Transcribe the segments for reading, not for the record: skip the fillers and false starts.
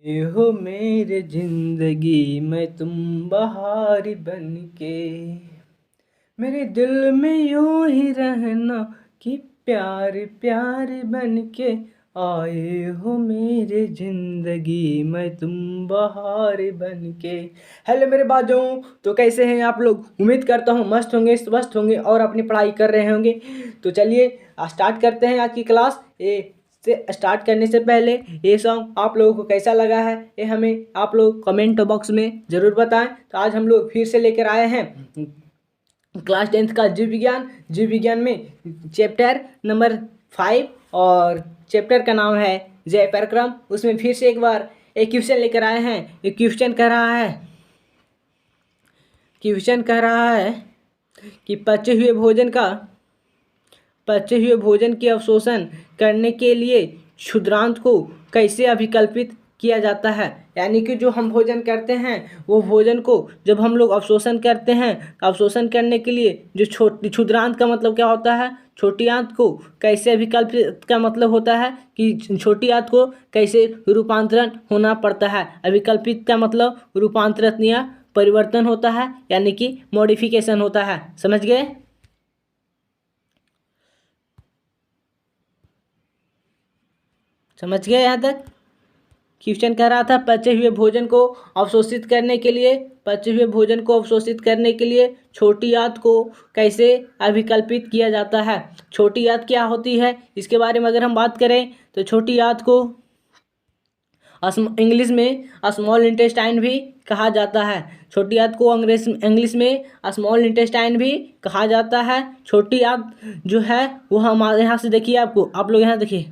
ये हो मेरे जिंदगी में तुम बहार बन के, मेरे दिल में यूं ही रहना कि प्यार प्यार बन के आए हो मेरे जिंदगी में तुम बहार बन के। हेलो मेरे बाजों, तो कैसे हैं आप लोग? उम्मीद करता हूँ मस्त होंगे, स्वस्थ होंगे और अपनी पढ़ाई कर रहे होंगे। तो चलिए स्टार्ट करते हैं आज की क्लास। से स्टार्ट करने से पहले ये सॉन्ग आप लोगों को कैसा लगा है ये हमें आप लोग कमेंट बॉक्स में ज़रूर बताएं। तो आज हम लोग फिर से लेकर आए हैं क्लास 10th का जीव विज्ञान में चैप्टर नंबर 5 और चैप्टर का नाम है जय पराक्रम। उसमें फिर से एक बार एक क्वेश्चन लेकर आए हैं। ये क्वेश्चन कह रहा है कि पचे हुए भोजन के अवशोषण करने के लिए क्षुद्रांत को कैसे अभिकल्पित किया जाता है। यानी कि जो हम भोजन करते हैं वो भोजन को जब हम लोग अवशोषण करते हैं, अवशोषण करने के लिए जो क्षुद्रांत का मतलब क्या होता है, छोटी आंत को कैसे अभिकल्पित का मतलब होता है कि छोटी आंत को कैसे रूपांतरण होना पड़ता है। अभिकल्पित का मतलब रूपांतरण या परिवर्तन होता है, यानी कि मॉडिफिकेशन होता है। समझ गए? समझ गए यहाँ तक? क्वेश्चन कह रहा था पचे हुए भोजन को अवशोषित करने के लिए छोटी आंत को कैसे अभिकल्पित किया जाता है। छोटी आंत क्या होती है इसके बारे में अगर हम बात करें तो छोटी आंत को इंग्लिश में स्मॉल इंटेस्टाइन भी कहा जाता है। छोटी आंत को इंग्लिश में स्मॉल इंटेस्टाइन भी कहा जाता है। छोटी आंत जो है वो हमारे यहाँ से देखिए, आप लोग यहाँ देखिए,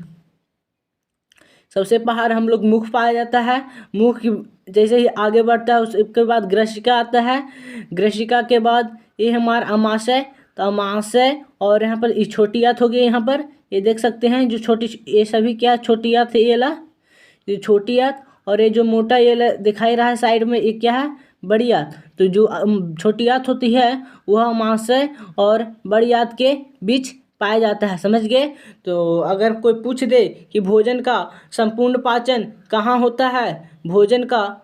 सबसे बाहर हम लोग मुख पाया जाता है। मुख जैसे ही आगे बढ़ता है उसके बाद ग्रशिका आता है। ग्रशिका के बाद ये हमारा अमाशय, तो अमाशय और यहाँ पर ये छोटी आंत हो गई। यहाँ पर ये देख सकते हैं जो छोटी, ये सभी क्या छोटी आंत है, ये छोटी आंत। और ये जो मोटा ये दिखाई रहा है साइड में, ये क्या है, बड़ी आंत। तो जो छोटी आंत होती है वह अमाशय और बड़ी आंत के बीच पाया जाता है। समझ गए? तो अगर कोई पूछ दे कि भोजन का संपूर्ण पाचन कहाँ होता है, तो भोजन का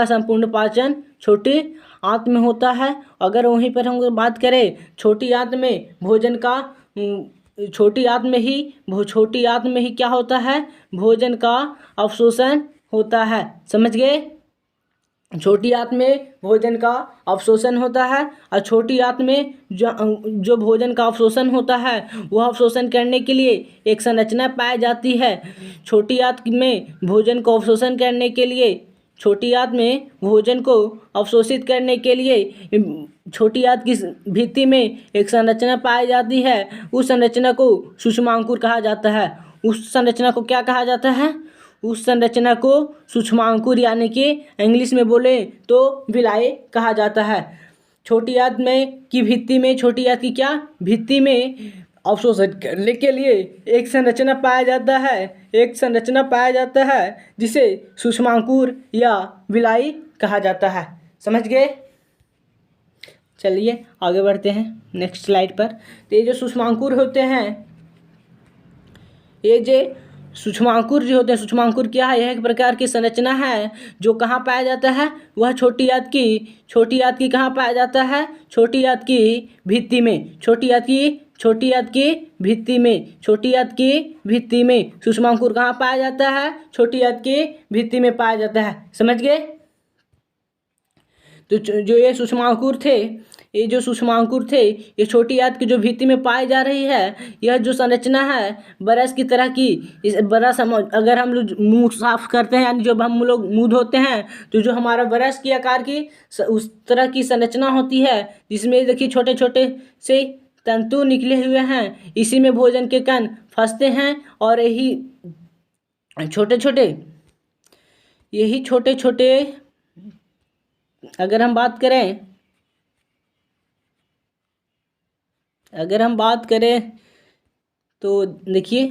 संपूर्ण पाचन छोटी आंत में होता है। अगर वहीं पर हम बात करें छोटी आंत में भोजन का छोटी आंत में ही क्या होता है, भोजन का अवशोषण होता है। समझ गए? छोटी आंत में भोजन का अवशोषण होता है और छोटी आंत में जो भोजन का अवशोषण होता है वह अवशोषण करने के लिए एक संरचना पाई जाती है। छोटी आंत में भोजन को अवशोषित करने के लिए छोटी आंत की भित्ति में एक संरचना पाई जाती है। उस संरचना को सूक्ष्मांकुर कहा जाता है। उस संरचना को क्या कहा जाता है? उस संरचना को सूक्ष्मांकुर यानी कि इंग्लिश में बोले तो विलाई कहा जाता है। छोटी आंत की भित्ति में अवशोषण करने के लिए एक संरचना पाया जाता है जिसे सूक्ष्मांकुर या विलाई कहा जाता है। समझ गए? चलिए आगे बढ़ते हैं नेक्स्ट स्लाइड पर। तो ये जो सूक्ष्मांकुर होते हैं, सूक्ष्मांकुर क्या है? यह एक प्रकार की संरचना है जो कहाँ पाया जाता है, वह छोटी आंत की कहाँ पाया जाता है, छोटी आंत की भित्ति में सूक्ष्मांकुर कहाँ पाया जाता है, छोटी आंत की भित्ति में पाया जाता है। समझ गए? तो जो ये सूक्ष्मांकुर थे ये छोटी आंत की जो भित्ति में पाई जा रही है, यह जो संरचना है ब्रश की तरह की। इस ब्रश अगर हम लोग मुंह साफ करते हैं, यानी जब हम लोग मुंह धोते हैं तो जो हमारा ब्रश की आकार की उस तरह की संरचना होती है, जिसमें देखिए छोटे छोटे से तंतु निकले हुए हैं। इसी में भोजन के कण फंसते हैं और यही छोटे छोटे अगर हम बात करें तो देखिए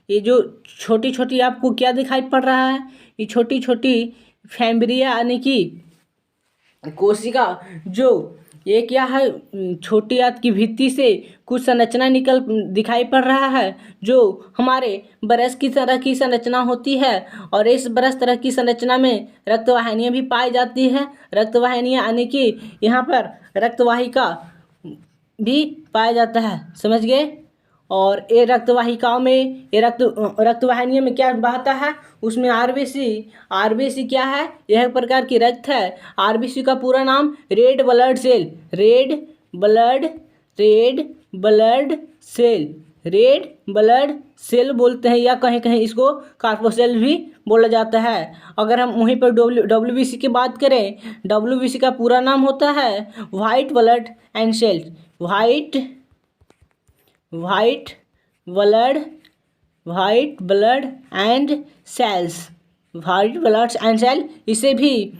ये जो छोटी छोटी आपको क्या दिखाई पड़ रहा है, ये छोटी छोटी फैम्ब्रिया यानी कि कोशिका जो ये क्या है, छोटी आंत की भित्ति से कुछ संरचना दिखाई पड़ रहा है जो हमारे ब्रश की तरह की संरचना होती है। और इस ब्रश तरह की संरचना में रक्तवाहिनियाँ भी पाई जाती है। रक्तवाहिनियाँ यानी कि यहाँ पर रक्तवाहिका भी पाया जाता है, समझ गए। और ये रक्तवाहिकाओं में ये रक्तवाहिनियों में क्या बहता है, उसमें आरबीसी क्या है, यह एक प्रकार की रक्त है। आरबीसी का पूरा नाम red blood cell, red blood cell बोलते हैं, या कहीं कहीं इसको कार्पोसेल भी बोला जाता है। अगर हम वहीं पर डब्ल्यूबीसी की बात करें, डब्ल्यूबीसी का पूरा नाम होता है white blood and cells, white blood and cell, इसे भी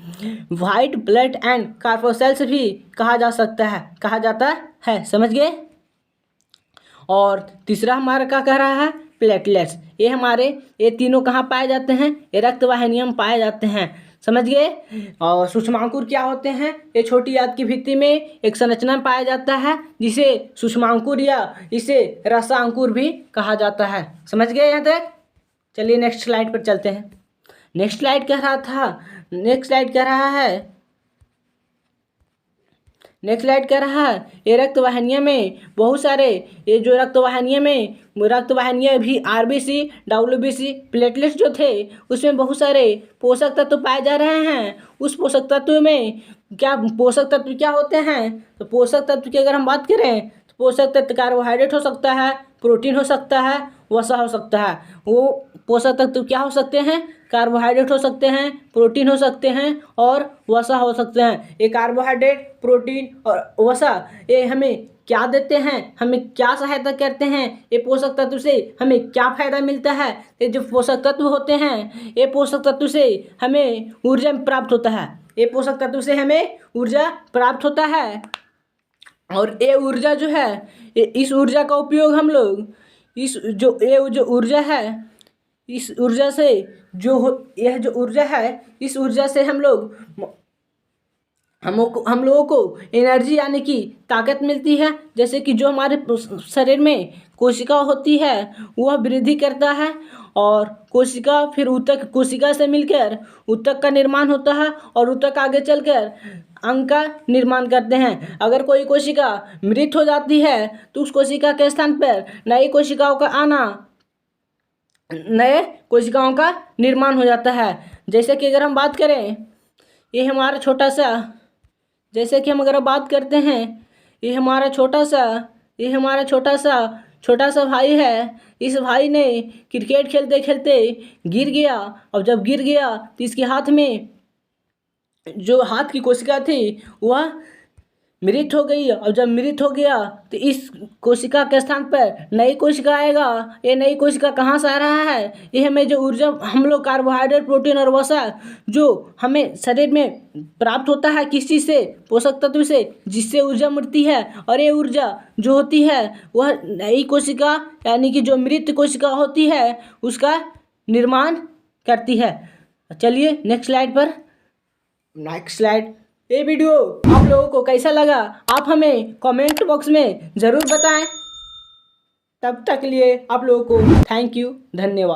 वाइट ब्लड एंड कार्पोसेल्स भी कहा जाता है, समझ गए। और तीसरा हमारा क्या कह रहा है, प्लेटलेट्स। ये तीनों कहाँ पाए जाते हैं, ये रक्तवाहिनियों में पाए जाते हैं, समझ गए। और सूक्ष्मांकुर क्या होते हैं, ये छोटी आंत की भित्ति में एक संरचना पाया जाता है जिसे सूक्ष्मांकुर या इसे रसांकुर भी कहा जाता है, समझ गए यहाँ तक। चलिए नेक्स्ट स्लाइड पर चलते हैं। नेक्स्ट स्लाइड कह रहा है ये रक्तवाहिनियों में बहुत सारे, ये जो रक्तवाहिनियाँ भी आरबीसी, डब्ल्यूबीसी, प्लेटलेट्स जो थे उसमें बहुत सारे पोषक तत्व पाए जा रहे हैं। उस पोषक तत्व में पोषक तत्व क्या होते हैं, तो पोषक तत्व की अगर हम बात करें तो पोषक तत्व कार्बोहाइड्रेट हो सकता है, प्रोटीन हो सकता है, वसा हो सकता है। वो पोषक तत्व क्या हो सकते हैं, कार्बोहाइड्रेट हो सकते हैं, प्रोटीन हो सकते हैं और वसा हो सकते हैं। ये कार्बोहाइड्रेट, प्रोटीन और वसा ये हमें क्या देते हैं, हमें क्या सहायता करते हैं, ये पोषक तत्व से हमें क्या फायदा मिलता है। ये जो पोषक तत्व होते हैं, ये पोषक तत्व से हमें ऊर्जा प्राप्त होता है, और ये ऊर्जा जो है, इस ऊर्जा का उपयोग हम लोग इस ऊर्जा से हम लोगों को एनर्जी यानी कि ताकत मिलती है। जैसे कि जो हमारे शरीर में कोशिका होती है वह वृद्धि करता है, और कोशिका फिर ऊतक, कोशिका से मिलकर ऊतक का निर्माण होता है, और ऊतक आगे चलकर अंग का निर्माण करते हैं। अगर कोई कोशिका मृत हो जाती है तो उस कोशिका के स्थान पर नई कोशिकाओं का निर्माण हो जाता है। जैसे कि अगर हम बात करें, ये हमारा छोटा सा भाई है। इस भाई ने क्रिकेट खेलते खेलते गिर गया, और जब गिर गया तो इसके हाथ में जो हाथ की कोशिका थी वह मृत हो गई, और जब मृत हो गया तो इस कोशिका के स्थान पर नई कोशिका आएगा। ये नई कोशिका कहाँ से आ रहा है, ये हमें जो ऊर्जा हम लोग कार्बोहाइड्रेट, प्रोटीन और वसा जो हमें शरीर में प्राप्त होता है, किस चीज़ से, पोषक तत्व से, जिससे ऊर्जा मिलती है। और ये ऊर्जा जो होती है वह नई कोशिका यानी कि जो मृत कोशिका होती है उसका निर्माण करती है। चलिए नेक्स्ट स्लाइड। ये वीडियो आप लोगों को कैसा लगा आप हमें कमेंट बॉक्स में ज़रूर बताएं। तब तक के लिए आप लोगों को थैंक यू, धन्यवाद।